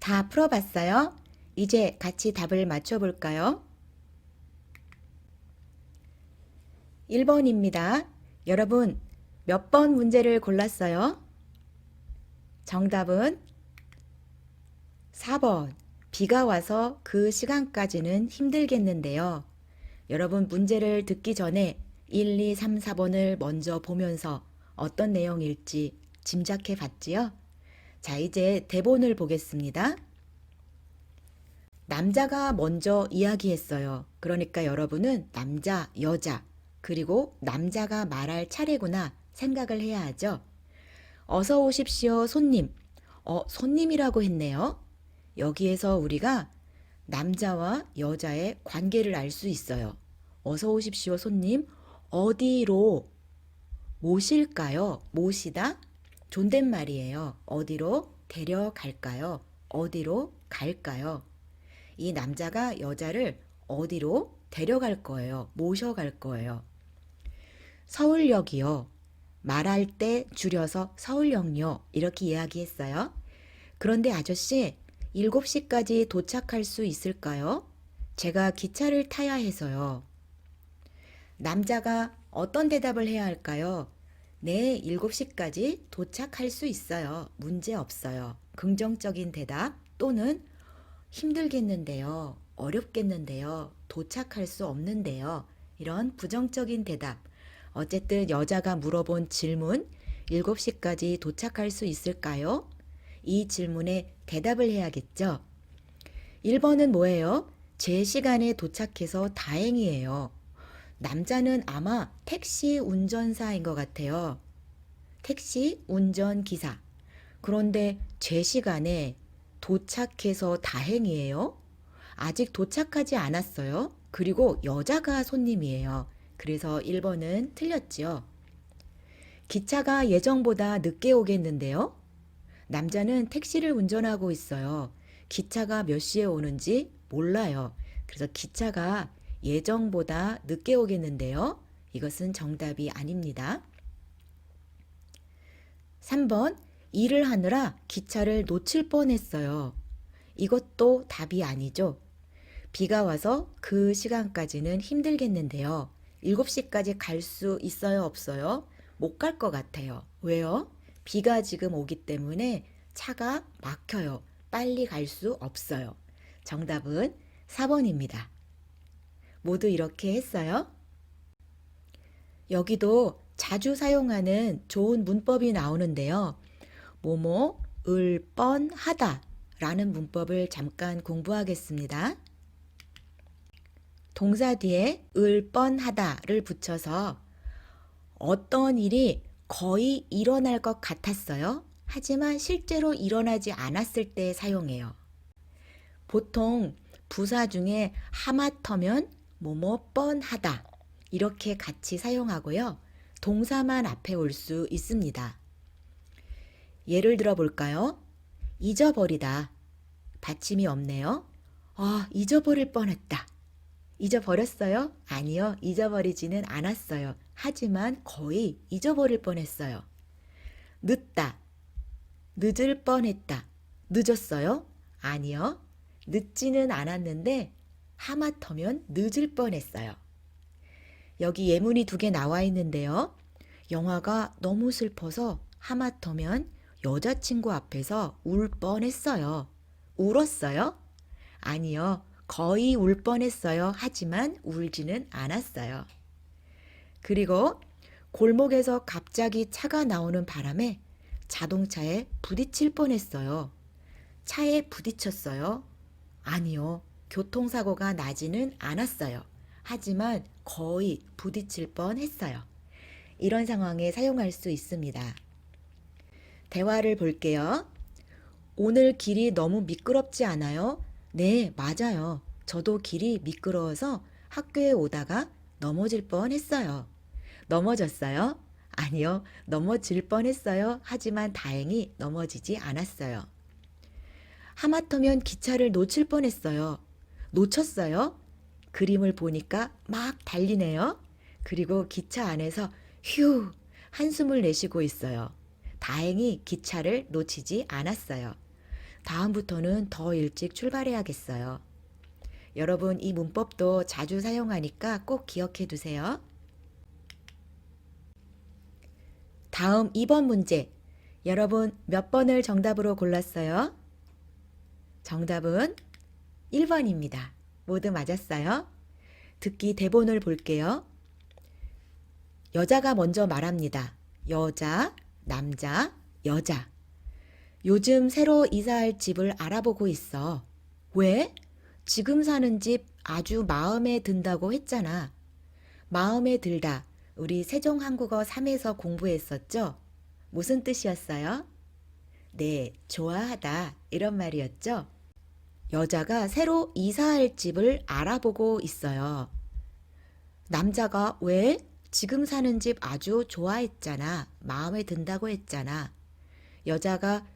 다 풀어봤어요? 이제 같이 답을 맞춰볼까요? 1번입니다. 여러분, 몇 번 문제를 골랐어요? 정답은 4번. 비가 와서 그 시간까지는 힘들겠는데요. 여러분, 문제를 듣기 전에 1, 2, 3, 4번을 먼저 보면서 어떤 내용일지 짐작해 봤지요? 자, 이제 대본을 보겠습니다. 남자가 먼저 이야기했어요. 그러니까 여러분은 남자, 여자, 그리고 남자가 말할 차례구나 생각을 해야 하죠. 어서 오십시오, 손님. 손님이라고 했네요. 여기에서 우리가 남자와 여자의 관계를 알 수 있어요. 어서 오십시오, 손님. 어디로 모실까요? 모시다? 존댓말이에요. 어디로 데려갈까요? 어디로 갈까요? 이 남자가 여자를 어디로 데려갈 거예요. 모셔갈 거예요. 서울역이요. 말할 때 줄여서 서울역요. 이렇게 이야기했어요. 그런데 아저씨, 7시까지 도착할 수 있을까요? 제가 기차를 타야 해서요. 남자가 어떤 대답을 해야 할까요? 네, 7시까지 도착할 수 있어요. 문제 없어요. 긍정적인 대답 또는 힘들겠는데요. 어렵겠는데요. 도착할 수 없는데요. 이런 부정적인 대답. 어쨌든 여자가 물어본 질문, 7시까지 도착할 수 있을까요? 이 질문에 대답을 해야겠죠. 1번은 뭐예요? 제 시간에 도착해서 다행이에요. 남자는 아마 택시 운전사인 것 같아요. 택시 운전기사. 그런데 제 시간에 도착해서 다행이에요. 아직 도착하지 않았어요. 그리고 여자가 손님이에요. 그래서 1번은 틀렸지요. 기차가 예정보다 늦게 오겠는데요. 남자는 택시를 운전하고 있어요. 기차가 몇 시에 오는지 몰라요. 그래서 기차가 예정보다 늦게 오겠는데요. 이것은 정답이 아닙니다. 3번, 일을 하느라 기차를 놓칠 뻔했어요. 이것도 답이 아니죠. 비가 와서 그 시간까지는 힘들겠는데요. 7시까지 갈 수 있어요, 없어요? 못 갈 것 같아요. 왜요? 비가 지금 오기 때문에 차가 막혀요. 빨리 갈 수 없어요. 정답은 4번입니다. 모두 이렇게 했어요? 여기도 자주 사용하는 좋은 문법이 나오는데요. 뭐뭐 을 뻔하다 라는 문법을 잠깐 공부하겠습니다. 동사 뒤에 을 뻔하다를 붙여서 어떤 일이 거의 일어날 것 같았어요. 하지만 실제로 일어나지 않았을 때 사용해요. 보통 부사 중에 하마터면 뭐뭐 뻔하다 이렇게 같이 사용하고요. 동사만 앞에 올 수 있습니다. 예를 들어 볼까요? 잊어버리다. 받침이 없네요. 잊어버릴 뻔했다. 잊어버렸어요? 아니요, 잊어버리지는 않았어요. 하지만 거의 잊어버릴 뻔했어요. 늦다. 늦을 뻔했다. 늦었어요? 아니요, 늦지는 않았는데 하마터면 늦을 뻔했어요. 여기 예문이 2개 나와 있는데요. 영화가 너무 슬퍼서 하마터면 여자친구 앞에서 울 뻔했어요. 울었어요? 아니요, 거의 울 뻔했어요. 하지만 울지는 않았어요. 그리고 골목에서 갑자기 차가 나오는 바람에 자동차에 부딪힐 뻔했어요. 차에 부딪혔어요? 아니요, 교통사고가 나지는 않았어요. 하지만 거의 부딪힐 뻔했어요. 이런 상황에 사용할 수 있습니다. 대화를 볼게요. 오늘 길이 너무 미끄럽지 않아요? 네, 맞아요. 저도 길이 미끄러워서 학교에 오다가 넘어질 뻔했어요. 넘어졌어요? 아니요, 넘어질 뻔했어요. 하지만 다행히 넘어지지 않았어요. 하마터면 기차를 놓칠 뻔했어요. 놓쳤어요? 그림을 보니까 막 달리네요. 그리고 기차 안에서 휴 한숨을 내쉬고 있어요. 다행히 기차를 놓치지 않았어요. 다음부터는 더 일찍 출발해야겠어요. 여러분, 이 문법도 자주 사용하니까 꼭 기억해 두세요. 다음 2번 문제. 여러분, 몇 번을 정답으로 골랐어요? 정답은 1번입니다. 모두 맞았어요? 듣기 대본을 볼게요. 여자가 먼저 말합니다. 여자, 남자, 여자. 요즘 새로 이사할 집을 알아보고 있어. 왜? 지금 사는 집 아주 마음에 든다고 했잖아. 마음에 들다. 우리 세종한국어 3에서 공부했었죠? 무슨 뜻이었어요? 네, 좋아하다. 이런 말이었죠? 여자가 새로 이사할 집을 알아보고 있어요. 남자가 왜? 지금 사는 집 아주 좋아했잖아. 마음에 든다고 했잖아. 여자가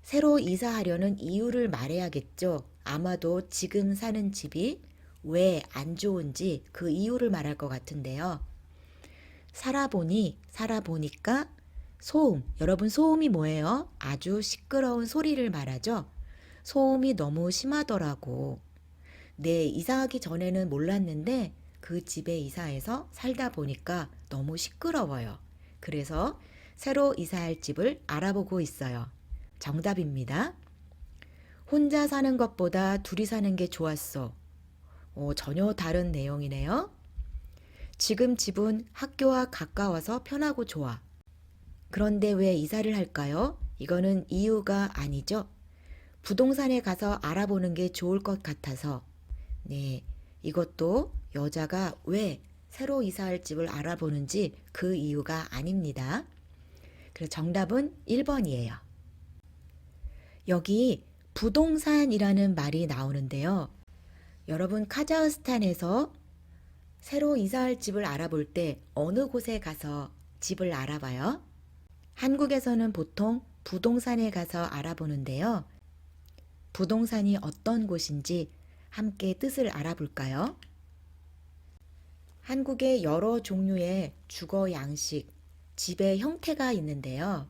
새로 이사하려는 이유를 말해야겠죠. 아마도 지금 사는 집이 왜 안 좋은지 그 이유를 말할 것 같은데요. 살아보니까 소음. 여러분, 소음이 뭐예요? 아주 시끄러운 소리를 말하죠. 소음이 너무 심하더라고. 네, 이사하기 전에는 몰랐는데 그 집에 이사해서 살다 보니까 너무 시끄러워요. 그래서 새로 이사할 집을 알아보고 있어요. 정답입니다. 혼자 사는 것보다 둘이 사는 게 좋았어. 전혀 다른 내용이네요. 지금 집은 학교와 가까워서 편하고 좋아. 그런데 왜 이사를 할까요? 이거는 이유가 아니죠. 부동산에 가서 알아보는 게 좋을 것 같아서. 네, 이것도 여자가 왜 새로 이사할 집을 알아보는지 그 이유가 아닙니다. 그래서 정답은 1번이에요. 여기 부동산이라는 말이 나오는데요. 여러분, 카자흐스탄에서 새로 이사할 집을 알아볼 때 어느 곳에 가서 집을 알아봐요? 한국에서는 보통 부동산에 가서 알아보는데요. 부동산이 어떤 곳인지 함께 뜻을 알아볼까요? 한국에 여러 종류의 주거 양식, 집의 형태가 있는데요.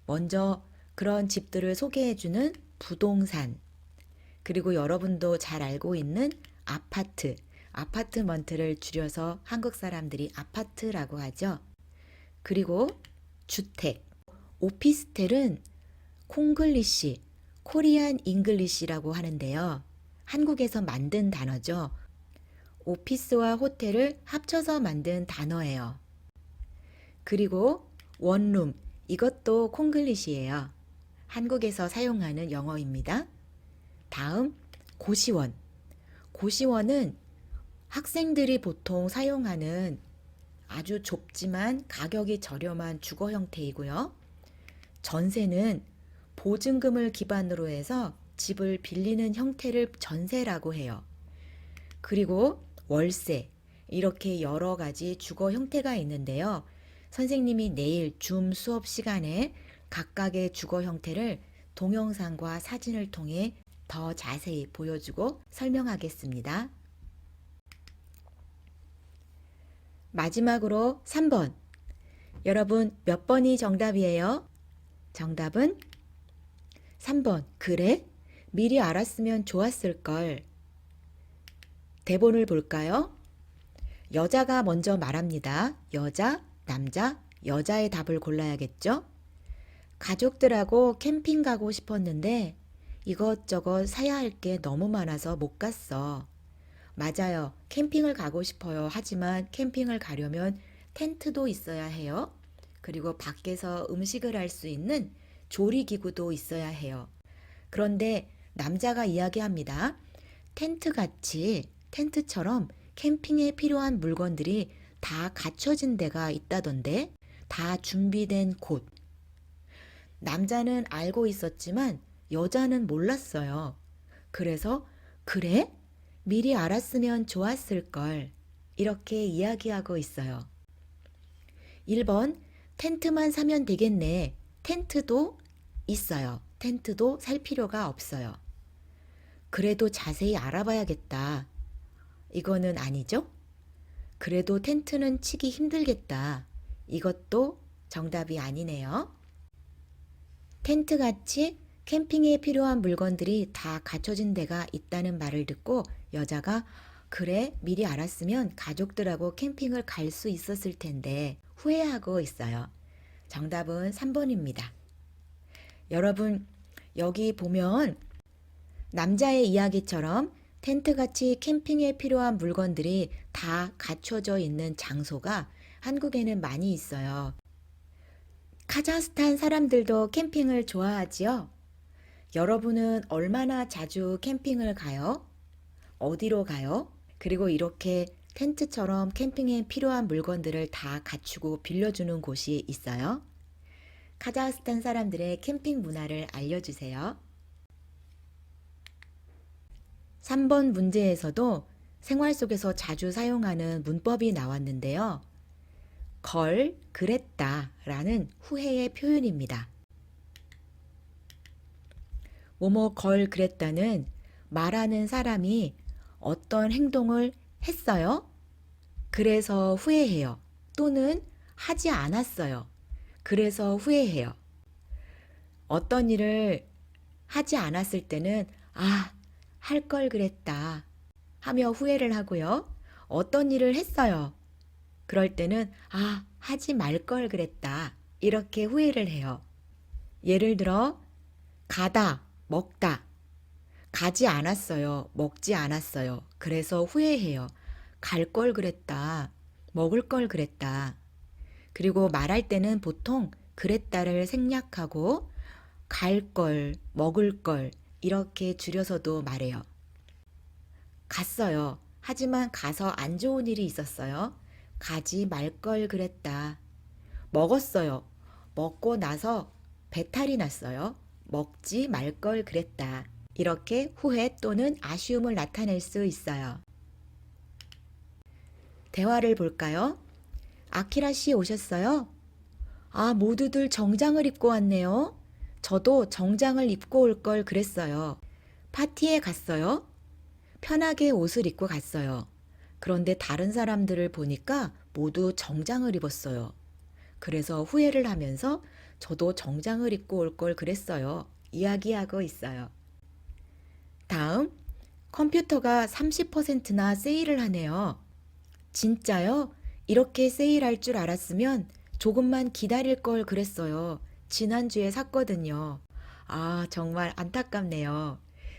먼저 그런 집들을 소개해주는 부동산, 그리고 여러분도 잘 알고 있는 아파트먼트를 줄여서 한국 사람들이 아파트라고 하죠. 그리고 주택, 오피스텔은 콩글리시, 코리안 잉글리시라고 하는데요. 한국에서 만든 단어죠. 오피스와 호텔을 합쳐서 만든 단어예요. 그리고 원룸, 이것도 콩글리시예요. 한국에서 사용하는 영어입니다. 다음, 고시원. 고시원은 학생들이 보통 사용하는 아주 좁지만 가격이 저렴한 주거 형태이고요. 전세는 보증금을 기반으로 해서 집을 빌리는 형태를 전세라고 해요. 그리고 월세, 이렇게 여러 가지 주거 형태가 있는데요. 선생님이 내일 줌 수업 시간에 각각의 주거 형태를 동영상과 사진을 통해 더 자세히 보여주고 설명하겠습니다. 마지막으로 3번. 여러분, 몇 번이 정답이에요? 정답은 3번. 그래? 미리 알았으면 좋았을걸. 대본을 볼까요? 여자가 먼저 말합니다. 여자, 남자, 여자의 답을 골라야겠죠? 가족들하고 캠핑 가고 싶었는데 이것저것 사야 할 게 너무 많아서 못 갔어. 맞아요. 캠핑을 가고 싶어요. 하지만 캠핑을 가려면 텐트도 있어야 해요. 그리고 밖에서 음식을 할 수 있는 조리기구도 있어야 해요. 그런데 남자가 이야기합니다. 텐트처럼 캠핑에 필요한 물건들이 다 갖춰진 데가 있다던데, 다 준비된 곳. 남자는 알고 있었지만 여자는 몰랐어요. 그래서 그래? 미리 알았으면 좋았을걸. 이렇게 이야기하고 있어요. 1번, 텐트만 사면 되겠네. 텐트도 있어요. 텐트도 살 필요가 없어요. 그래도 자세히 알아봐야겠다. 이거는 아니죠? 그래도 텐트는 치기 힘들겠다. 이것도 정답이 아니네요. 텐트같이 캠핑에 필요한 물건들이 다 갖춰진 데가 있다는 말을 듣고 여자가 그래, 미리 알았으면 가족들하고 캠핑을 갈 수 있었을 텐데 후회하고 있어요. 정답은 3번입니다. 여러분, 여기 보면 남자의 이야기처럼 텐트같이 캠핑에 필요한 물건들이 다 갖춰져 있는 장소가 한국에는 많이 있어요. 카자흐스탄 사람들도 캠핑을 좋아하지요? 여러분은 얼마나 자주 캠핑을 가요? 어디로 가요? 그리고 이렇게 텐트처럼 캠핑에 필요한 물건들을 다 갖추고 빌려주는 곳이 있어요? 카자흐스탄 사람들의 캠핑 문화를 알려주세요. 3번 문제에서도 생활 속에서 자주 사용하는 문법이 나왔는데요. 걸, 그랬다 라는 후회의 표현입니다. 뭐뭐 걸 그랬다는 말하는 사람이 어떤 행동을 했어요? 그래서 후회해요. 또는 하지 않았어요. 그래서 후회해요. 어떤 일을 하지 않았을 때는 할 걸 그랬다 하며 후회를 하고요. 어떤 일을 했어요. 그럴 때는 하지 말 걸 그랬다 이렇게 후회를 해요. 예를 들어 가다, 먹다. 가지 않았어요. 먹지 않았어요. 그래서 후회해요. 갈 걸 그랬다. 먹을 걸 그랬다. 그리고 말할 때는 보통 그랬다를 생략하고 갈 걸, 먹을 걸 이렇게 줄여서도 말해요. 갔어요. 하지만 가서 안 좋은 일이 있었어요. 가지 말 걸 그랬다. 먹었어요. 먹고 나서 배탈이 났어요. 먹지 말 걸 그랬다. 이렇게 후회 또는 아쉬움을 나타낼 수 있어요. 대화를 볼까요? 아키라 씨 오셨어요? 모두들 정장을 입고 왔네요. 저도 정장을 입고 올 걸 그랬어요. 파티에 갔어요. 편하게 옷을 입고 갔어요. 그런데 다른 사람들을 보니까 모두 정장을 입었어요. 그래서 후회를 하면서 저도 정장을 입고 올 걸 그랬어요. 이야기하고 있어요. 다음, 컴퓨터가 30%나 세일을 하네요. 진짜요? 이렇게 세일할 줄 알았으면 조금만 기다릴 걸 그랬어요. 지난주에 샀거든요. 정말 안타깝네요.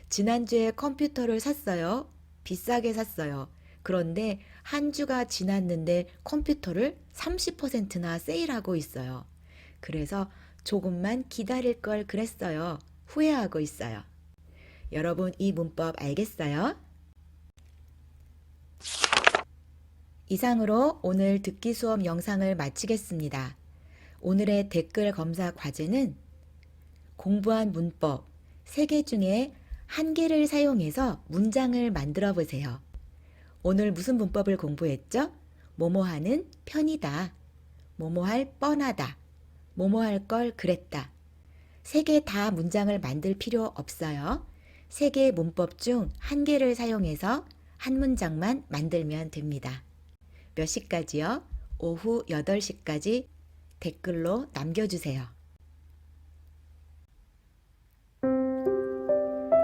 지난주에 컴퓨터를 샀어요. 비싸게 샀어요. 그런데 한 주가 지났는데 컴퓨터를 30%나 세일하고 있어요. 그래서 조금만 기다릴 걸 그랬어요. 후회하고 있어요. 여러분 이 문법 알겠어요? 이상으로 오늘 듣기 수업 영상을 마치겠습니다. 오늘의 댓글 검사 과제는 공부한 문법 3개 중에 1개를 사용해서 문장을 만들어 보세요. 오늘 무슨 문법을 공부했죠? 뭐뭐하는 편이다. 뭐뭐할 뻔하다. 뭐뭐할 걸 그랬다. 3개 다 문장을 만들 필요 없어요. 3개 문법 중 1개를 사용해서 한 문장만 만들면 됩니다. 몇 시까지요? 오후 8시까지 댓글로 남겨주세요.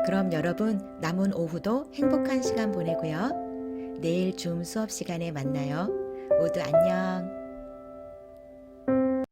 그럼 여러분 남은 오후도 행복한 시간 보내고요. 내일 줌 수업 시간에 만나요. 모두 안녕.